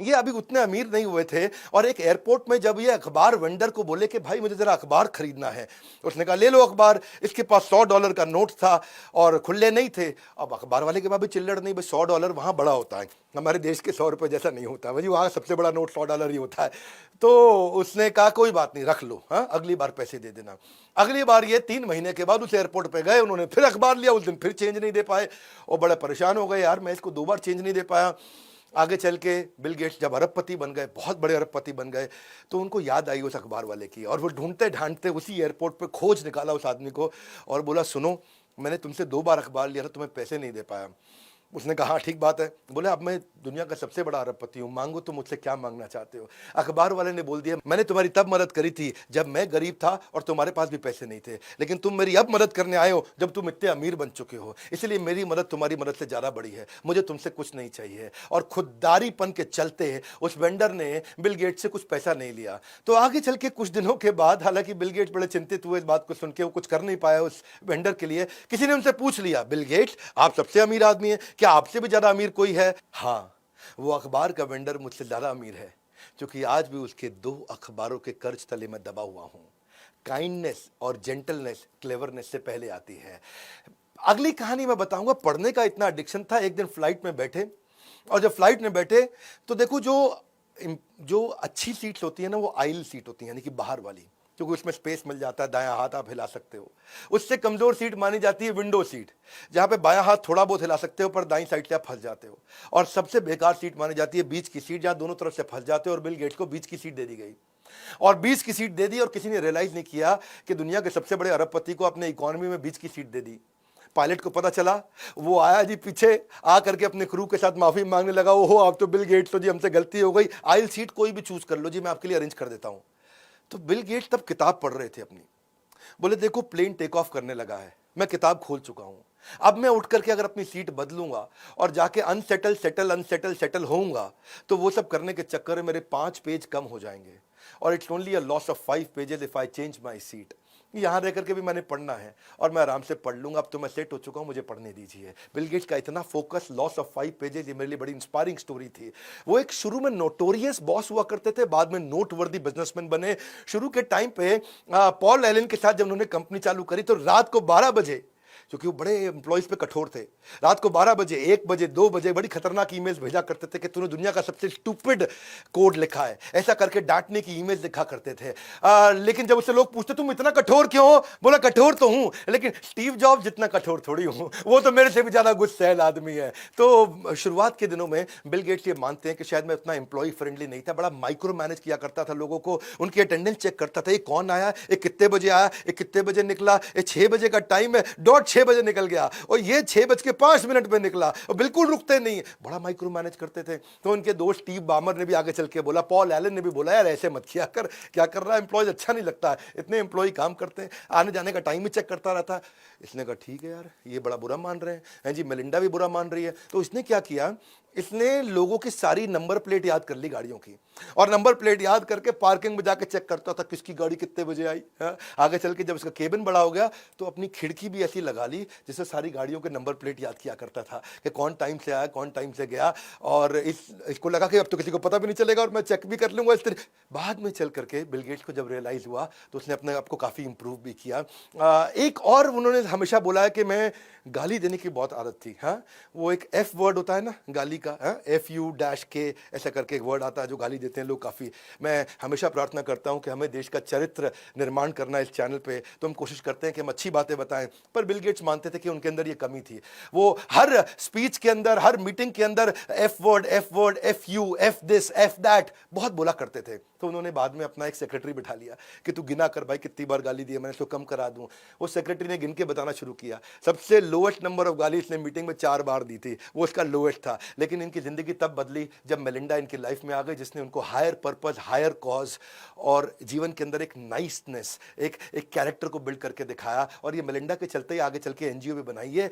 ये अभी उतने अमीर नहीं हुए थे और एक एयरपोर्ट में जब ये अखबार वेंडर को बोले कि भाई मुझे जरा अखबार खरीदना है, उसने कहा ले लो अखबार। इसके पास $100 का नोट था और खुले नहीं थे। अब अखबार वाले के पास भी चिल्लड़ नहीं, भाई $100 वहाँ बड़ा होता है, हमारे देश के 100 रुपये जैसा नहीं होता भाई, वहाँ सबसे बड़ा नोट $100 ही होता है। तो उसने कहा कोई बात नहीं रख लो, हाँ अगली बार पैसे दे देना। अगली बार ये 3 महीने के बाद उस एयरपोर्ट पे गए, उन्होंने फिर अखबार लिया, उस दिन फिर चेंज नहीं दे पाए और बड़े परेशान हो गए, यार मैं इसको 2 बार चेंज नहीं दे पाया। आगे चल के बिल गेट्स जब अरबपति बन गए, बहुत बड़े अरबपति बन गए, तो उनको याद आई उस अखबार वाले की और वो ढूंढते ढांढते उसी एयरपोर्ट पे खोज निकाला उस आदमी को और बोला सुनो, मैंने तुमसे 2 बार अखबार लिया था, तुम्हें पैसे नहीं दे पाया। उसने कहा हाँ ठीक बात है। बोले अब मैं दुनिया का सबसे बड़ा अरबपति हूँ, मांगो तो मुझसे क्या मांगना चाहते हो। अखबार वाले ने बोल दिया मैंने तुम्हारी तब मदद करी थी जब मैं गरीब था और तुम्हारे पास भी पैसे नहीं थे, लेकिन तुम मेरी अब मदद करने आए हो जब तुम इतने अमीर बन चुके हो, इसलिए मेरी मदद तुम्हारी मदद से ज़्यादा बड़ी है, मुझे तुमसे कुछ नहीं चाहिए। और खुददारीपन के चलते उस वेंडर ने बिल गेट्स से कुछ पैसा नहीं लिया। तो आगे चल के कुछ दिनों के बाद, हालांकि बिल गेट्स बड़े चिंतित हुए इस बात को सुन के, वो कुछ कर नहीं पाया उस वेंडर के लिए। किसी ने उनसे पूछ लिया बिल गेट्स आप सबसे अमीर आदमी हैं, क्या आपसे भी ज़्यादा अमीर कोई है? हाँ, वो अखबार का वेंडर मुझसे ज़्यादा अमीर है, क्योंकि आज भी उसके 2 अखबारों के कर्ज तले में दबा हुआ हूँ। काइंडनेस और जेंटलनेस क्लेवरनेस से पहले आती है। अगली कहानी मैं बताऊंगा। पढ़ने का इतना एडिक्शन था, एक दिन फ्लाइट में बैठे और जब फ्लाइट में बैठे तो देखो जो अच्छी सीट्स होती है ना वो आइल सीट होती है, यानी कि बाहर वाली, क्योंकि उसमें स्पेस मिल जाता है, दायां हाथ आप हिला सकते हो। उससे कमजोर सीट मानी जाती है विंडो सीट, जहां पे बायां हाथ थोड़ा बहुत हिला सकते हो पर दाईं साइड से आप फंस जाते हो। और सबसे बेकार सीट मानी जाती है बीच की सीट, जहां दोनों तरफ से फंस जाते हो, और बिल गेट्स को बीच की सीट दे दी गई और बीच की सीट दे दी और किसी ने रियलाइज नहीं किया कि दुनिया के सबसे बड़े अरबपति को अपने इकोनॉमी में बीच की सीट दे दी। पायलट को पता चला, वो आया जी पीछे आ करके अपने क्रू के साथ माफी मांगने लगा, ओहो आप तो बिल गेट्स हो जी, हमसे गलती हो गई, आइल सीट कोई भी चूज कर लो जी, मैं आपके लिए अरेंज कर देता हूं। तो बिल गेट्स तब किताब पढ़ रहे थे अपनी। बोले देखो प्लेन टेक ऑफ करने लगा है, मैं किताब खोल चुका हूं, अब मैं उठ करके अगर अपनी सीट बदलूंगा और जाके अनसेटल सेटल अनसेटल सेटल होऊंगा तो वो सब करने के चक्कर में मेरे 5 पेज कम हो जाएंगे और it's only a loss of 5 pages if I change my seat. यहां रह करके भी मैंने पढ़ना है और मैं आराम से पढ़ लूंगा, अब तो मैं सेट हो चुका हूं, मुझे पढ़ने दीजिए। बिल गेट्स का इतना फोकस, लॉस ऑफ 5 पेजेस, ये मेरे लिए बड़ी इंस्पायरिंग स्टोरी थी। वो एक शुरू में नोटोरियस बॉस हुआ करते थे, बाद में नोटवर्दी बिजनेसमैन बने। शुरू के टाइम पे पॉल एलन के साथ जब उन्होंने कंपनी चालू करी तो रात को 12 बजे, क्योंकि वो बड़े एम्प्लॉइज पे कठोर थे, रात को 12 बजे 1 बजे 2 बजे बड़ी खतरनाक ईमेल्स भेजा करते थे कि तूने दुनिया का सबसे स्टूपिड कोड लिखा है, ऐसा करके डांटने की ईमेल्स लिखा करते थे। लेकिन जब उससे लोग पूछते तुम इतना कठोर क्यों हो, बोला कठोर तो हूं लेकिन स्टीव जॉब जितना कठोर थोड़ी हूं, वो तो मेरे से भी ज्यादा गुस्सैल आदमी है। तो शुरुआत के दिनों में बिल गेट्स ये मानते हैं कि शायद मैं उतना एम्प्लॉय फ्रेंडली नहीं था, बड़ा माइक्रो मैनेज किया करता था लोगों को, उनकी अटेंडेंस चेक करता था, ये कौन आया, ये कितने बजे आया, ये कितने बजे निकला, ये 6 बजे का टाइम है, 6 बजे निकल गया और ये 6:05 पे निकला और बिल्कुल रुकते नहीं, बड़ा माइक्रो मैनेज करते थे। तो उनके दोस्त स्टीव बामर ने भी आगे चल के बोला, पॉल एलन ने भी बोला यार ऐसे मत किया कर, क्या कर रहा है, एम्प्लॉय अच्छा नहीं लगता है, इतने एम्प्लॉय काम करते हैं, आने जाने का टाइम ही चेक करता रहता है। इसने कहा ठीक है यार, ये बड़ा बुरा मान रहे हैं जी, मेलिंडा भी बुरा मान रही है। तो इसने क्या किया, इसने लोगों की सारी नंबर प्लेट याद कर ली गाड़ियों की और नंबर प्लेट याद करके पार्किंग में जाके चेक करता था किसकी गाड़ी कितने बजे आई। आगे चल के जब इसका केबिन बड़ा हो गया तो अपनी खिड़की भी ऐसी लगा ली जिससे सारी गाड़ियों के नंबर प्लेट याद किया करता था कि कौन टाइम से आया कौन टाइम से गया, और इसको लगा कि अब तो किसी को पता भी नहीं चलेगा और मैं चेक भी कर लूंगा इस तरह। बाद में चल करके बिल गेट्स को जब रियलाइज हुआ तो उसने अपने आप को काफ़ी इंप्रूव भी किया। एक और उन्होंने हमेशा बोला है कि मैं गाली देने की बहुत आदत थी। हाँ, वो एक एफ वर्ड होता है ना गाली का, FU-K ऐसा करके एक वर्ड आता है जो गाली देते हैं लोग काफ़ी। मैं हमेशा प्रार्थना करता हूं कि हमें देश का चरित्र निर्माण करना इस चैनल पे, तो हम कोशिश करते हैं कि हम अच्छी बातें बताएं, पर बिल गेट्स मानते थे कि उनके अंदर ये कमी थी। वो हर स्पीच के अंदर, हर मीटिंग के अंदर F word FU, F this F that बहुत बोला करते थे। तो उन्होंने बाद में अपना एक सेक्रेटरी बिठा लिया कि तू गिना कर भाई कितनी बार गाली दी है, मैंने इसको कम करा दूं। वो सेक्रेटरी ने गिन के बताना शुरू किया, सबसे लोएस्ट नंबर ऑफ गाली इसने मीटिंग में 4 बार दी थी, वो उसका लोएस्ट था। लेकिन इनकी जिंदगी तब बदली जब मेलिंडा इनकी लाइफ में आ गई, जिसने उनको हायर पर्पस, हायर कॉज और जीवन के अंदर एक नाइसनेस, एक कैरेक्टर को बिल्ड करके दिखाया। और ये मेलिंडा के चलते ही आगे चल के NGO भी बनाई है।